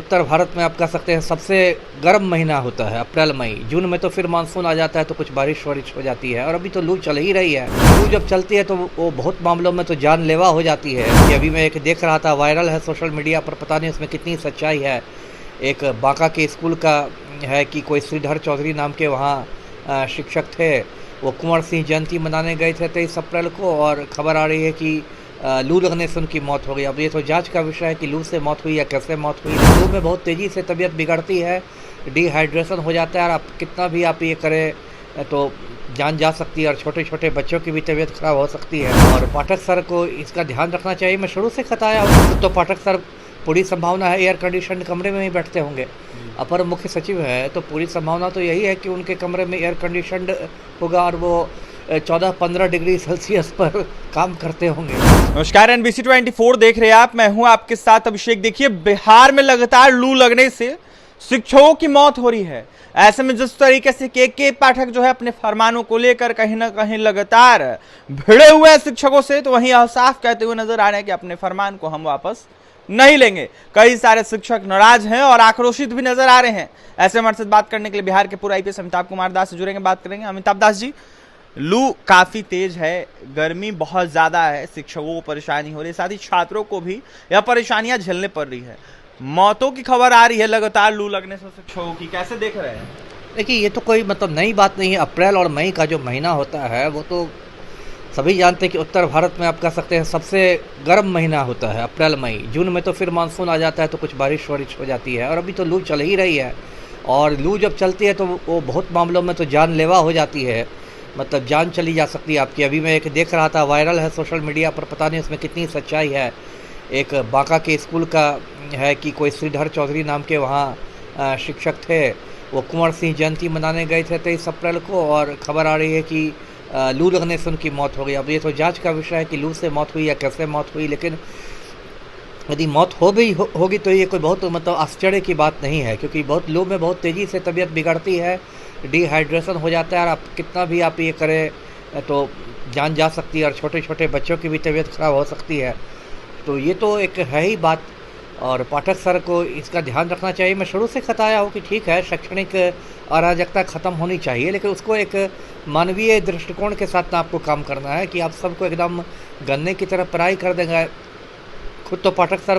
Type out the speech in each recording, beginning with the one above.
उत्तर भारत में आप कह सकते हैं सबसे गर्म महीना होता है अप्रैल मई। जून में तो फिर मानसून आ जाता है तो कुछ बारिश वारिश हो जाती है, और अभी तो लू चल ही रही है। लू जब चलती है तो वो बहुत मामलों में तो जानलेवा हो जाती है। कि अभी मैं एक देख रहा था, वायरल है सोशल मीडिया पर, पता नहीं उसमें कितनी सच्चाई है। एक बांका के स्कूल का है कि कोई श्रीधर चौधरी नाम के वहाँ शिक्षक थे। वो कुंवर सिंह जयंती मनाने गए थे 23 अप्रैल को, और खबर आ रही है कि लू लगने से उनकी मौत हो गई। अब ये तो जांच का विषय है कि लू से मौत हुई या कैसे मौत हुई। लू में बहुत तेज़ी से तबीयत बिगड़ती है, डिहाइड्रेशन हो जाता है, और आप कितना भी आप ये करें तो जान जा सकती है, और छोटे छोटे बच्चों की भी तबीयत खराब हो सकती है। और पाठक सर को इसका ध्यान रखना चाहिए। मैं शुरू से बताया हूँ, तो पाठक सर पूरी संभावना है एयर कंडीशन कमरे में ही बैठते होंगे। अपर मुख्य सचिव है तो पूरी संभावना तो यही है कि उनके कमरे में एयर कंडीशनड होगा, और वो 14-15 डिग्री सेल्सियस पर काम करते होंगे। नमस्कार, NBC 24 देख रहे हैं आप। मैं हूं आपके साथ अभिषेक। देखिए, बिहार में लगातार लू लगने से शिक्षकों की मौत हो रही है। ऐसे में जिस तरीके से के पाठक जो है अपने फरमानों को लेकर कहीं ना कहीं लगातार भिड़े हुए हैं शिक्षकों से, तो वहीं साफ कहते हुए नजर आ रहे हैं कि अपने फरमान को हम वापस नहीं लेंगे। कई सारे शिक्षक नाराज हैं और आक्रोशित भी नजर आ रहे हैं। ऐसे हमारे साथ बात करने के लिए बिहार के पूर्व IPS अमिताभ कुमार दास से जुड़ेंगे, बात करेंगे। अमिताभ दास जी, लू काफी तेज है, गर्मी बहुत ज्यादा है, शिक्षकों को परेशानी हो रही है, साथ ही छात्रों को भी यह परेशानियां झेलने पड़ रही है। मौतों की खबर आ रही है लगातार लू लगने से शिक्षकों की, कैसे देख रहे हैं? देखिए, ये तो कोई नई बात नहीं है। अप्रैल और मई का जो महीना होता है वो तो सभी जानते हैं कि उत्तर भारत में आप कह सकते हैं सबसे गर्म महीना होता है अप्रैल मई। जून में तो फिर मानसून आ जाता है तो कुछ बारिश वारिश हो जाती है, और अभी तो लू चल ही रही है। और लू जब चलती है तो वो बहुत मामलों में तो जानलेवा हो जाती है, जान चली जा सकती है आपकी। अभी मैं एक देख रहा था, वायरल है सोशल मीडिया पर, पता नहीं उसमें कितनी सच्चाई है। एक बांका के स्कूल का है कि कोई श्रीधर चौधरी नाम के वहाँ शिक्षक थे। वो कुंवर सिंह जयंती मनाने गए थे 23 अप्रैल को, और खबर आ रही है कि लू लगने से उनकी मौत हो गई। अब ये तो जांच का विषय है कि लू से मौत हुई या कैसे मौत हुई, लेकिन यदि मौत हो गई होगी तो ये कोई बहुत आश्चर्य की बात नहीं है, क्योंकि बहुत लू में बहुत तेज़ी से तबीयत बिगड़ती है, डिहाइड्रेशन हो जाता है, और आप कितना भी आप ये करें तो जान जा सकती है, और छोटे छोटे बच्चों की भी तबीयत खराब हो सकती है। तो ये तो एक है ही बात, और पाठक सर को इसका ध्यान रखना चाहिए। मैं शुरू से बताया हूँ कि ठीक है, शैक्षणिक अराजकता ख़त्म होनी चाहिए, लेकिन उसको एक मानवीय दृष्टिकोण के साथ ना आपको काम करना है कि आप सबको एकदम गन्ने की तरह पराई कर देंगे। खुद तो पाठक सर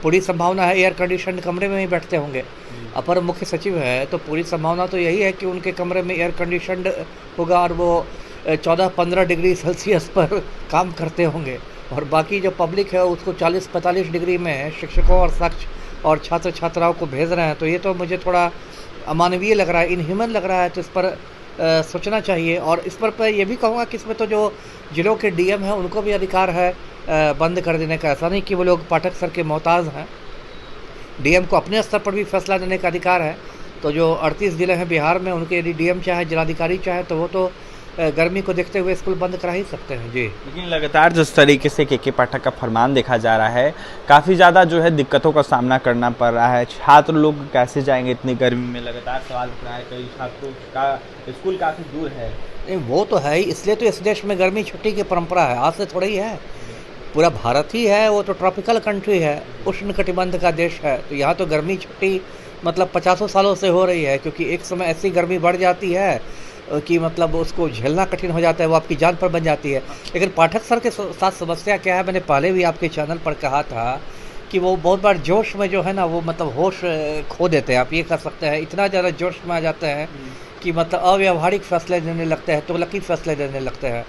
पूरी संभावना है एयर कंडीशन कमरे में ही बैठते होंगे। अपर मुख्य सचिव है तो पूरी संभावना तो यही है कि उनके कमरे में एयर कंडीशनड होगा, और वो 14-15 डिग्री सेल्सियस पर काम करते होंगे। और बाकी जो पब्लिक है उसको 40-45 डिग्री में शिक्षकों और छात्र छात्राओं को भेज रहे हैं। तो ये तो मुझे थोड़ा अमानवीय लग रहा है, इनह्यूमन लग रहा है। तो इस पर सोचना चाहिए। और इस पर ये भी कहूँगा कि इसमें तो जो जिलों के DM हैं उनको भी अधिकार है बंद कर देने का। ऐसा नहीं कि वो लोग पाठक सर के मोहताज हैं। DM को अपने स्तर पर भी फैसला लेने का अधिकार है। तो जो 38 जिले हैं बिहार में, उनके यदि DM चाहे, जिलाधिकारी चाहे, तो वो तो गर्मी को देखते हुए स्कूल बंद करा ही सकते हैं जी। लेकिन लगातार जिस तरीके से के पाठक का फरमान देखा जा रहा है, काफ़ी ज़्यादा जो है दिक्कतों का सामना करना पड़ रहा है। छात्र लोग कैसे जाएंगे इतनी गर्मी में, लगातार सवाल उठ रहा है। कई छात्रों का स्कूल काफ़ी दूर है। नहीं, वो तो है ही, इसलिए तो इस देश में गर्मी छुट्टी की परंपरा है। आज से थोड़ा ही है, पूरा भारत ही है, वो तो ट्रॉपिकल कंट्री है, उष्ण कटिबंध का देश है। तो यहाँ तो गर्मी छुट्टी 50 सालों से हो रही है, क्योंकि एक समय ऐसी गर्मी बढ़ जाती है कि उसको झेलना कठिन हो जाता है, वो आपकी जान पर बन जाती है। लेकिन पाठक सर के साथ समस्या क्या है, मैंने पहले भी आपके चैनल पर कहा था कि वो बहुत बार जोश में जो है ना, वो होश खो देते हैं, आप ये कह सकते हैं। इतना ज़्यादा जोश में आ जाते हैं कि अव्यावहारिक फैसले देने लगते हैं, तुगलकी फैसले देने लगते हैं।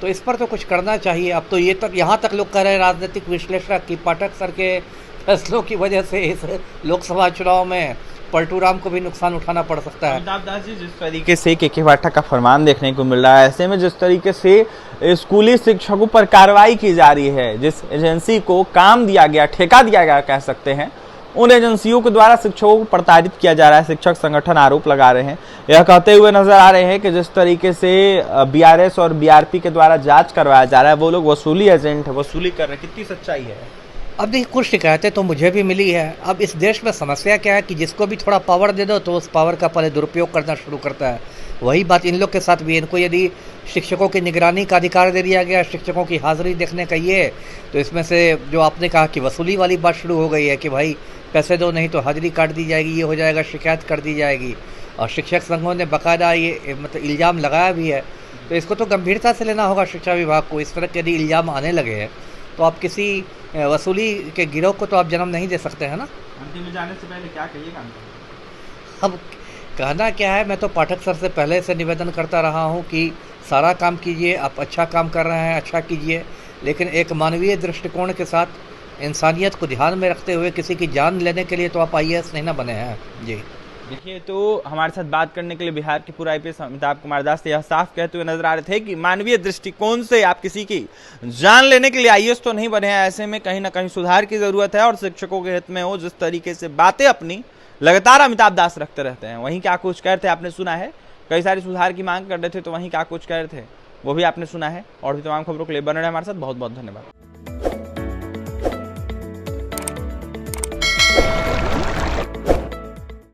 तो इस पर तो कुछ करना चाहिए। अब तो यहाँ तक लोग कह रहे हैं, राजनीतिक विश्लेषक, कि पाठक सर के फैसलों की वजह से इस लोकसभा चुनाव में पलटू राम को भी नुकसान उठाना पड़ सकता है। अमिताभ दास जी, जिस तरीके से के पाठक का फरमान देखने को मिल रहा है, ऐसे में जिस तरीके से स्कूली शिक्षकों पर कार्रवाई की जा रही है, जिस एजेंसी को काम दिया गया, ठेका दिया गया कह सकते हैं, उन एजेंसियों के द्वारा शिक्षकों को प्रताड़ित किया जा रहा है। शिक्षक संगठन आरोप लगा रहे हैं, यह कहते हुए नजर आ रहे हैं कि जिस तरीके से BRS और BRP के द्वारा जांच करवाया जा रहा है, वो लोग वसूली एजेंट है, वसूली कर रहे हैं। कितनी सच्चाई है? अब देखिए, कुछ शिकायतें तो मुझे भी मिली है। अब इस देश में समस्या क्या है कि जिसको भी थोड़ा पावर दे दो तो उस पावर का पहले दुरुपयोग करना शुरू करता है। वही बात इन लोग के साथ भी है। इनको यदि शिक्षकों की निगरानी का अधिकार दे दिया गया, शिक्षकों की हाजिरी देखने का ये, तो इसमें से जो आपने कहा कि वसूली वाली बात शुरू हो गई है कि भाई पैसे दो नहीं तो हाजिरी काट दी जाएगी, ये हो जाएगा, शिकायत कर दी जाएगी। और शिक्षक संघों ने बाकायदा ये मतलब इल्ज़ाम लगाया भी है। तो इसको तो गंभीरता से लेना होगा शिक्षा विभाग को। इस तरह के यदि इल्ज़ाम आने लगे हैं तो आप किसी वसूली के गिरोह को तो आप जन्म नहीं दे सकते हैं ना। अंतिम में जाने से पहले क्या कहिएगा? अब कहना क्या है, मैं तो पाठक सर से पहले से निवेदन करता रहा हूँ कि सारा काम कीजिए, आप अच्छा काम कर रहे हैं, अच्छा कीजिए, लेकिन एक मानवीय दृष्टिकोण के साथ इंसानियत को ध्यान में रखते हुए किसी की जान लेने के लिए तो आप IAS नहीं ना बने हैं जी। देखिए, तो हमारे साथ बात करने के लिए बिहार के पूर्व IPS अमिताभ कुमार दास यह साफ कहते हुए नजर आ रहे थे कि मानवीय दृष्टिकोण से आप किसी की जान लेने के लिए IAS तो नहीं बने हैं। ऐसे में कहीं ना कहीं सुधार की जरूरत है और शिक्षकों के हित में हो। जिस तरीके से बातें अपनी लगातार अमिताभ दास रखते रहते हैं, वहीं क्या कुछ कह रहे थे आपने सुना है। कई सारी सुधार की मांग कर रहे थे, तो वहीं क्या कुछ कह रहे थे वो भी आपने सुना है। और भी तमाम खबरों के लिए बने रहे हमारे साथ। बहुत बहुत धन्यवाद।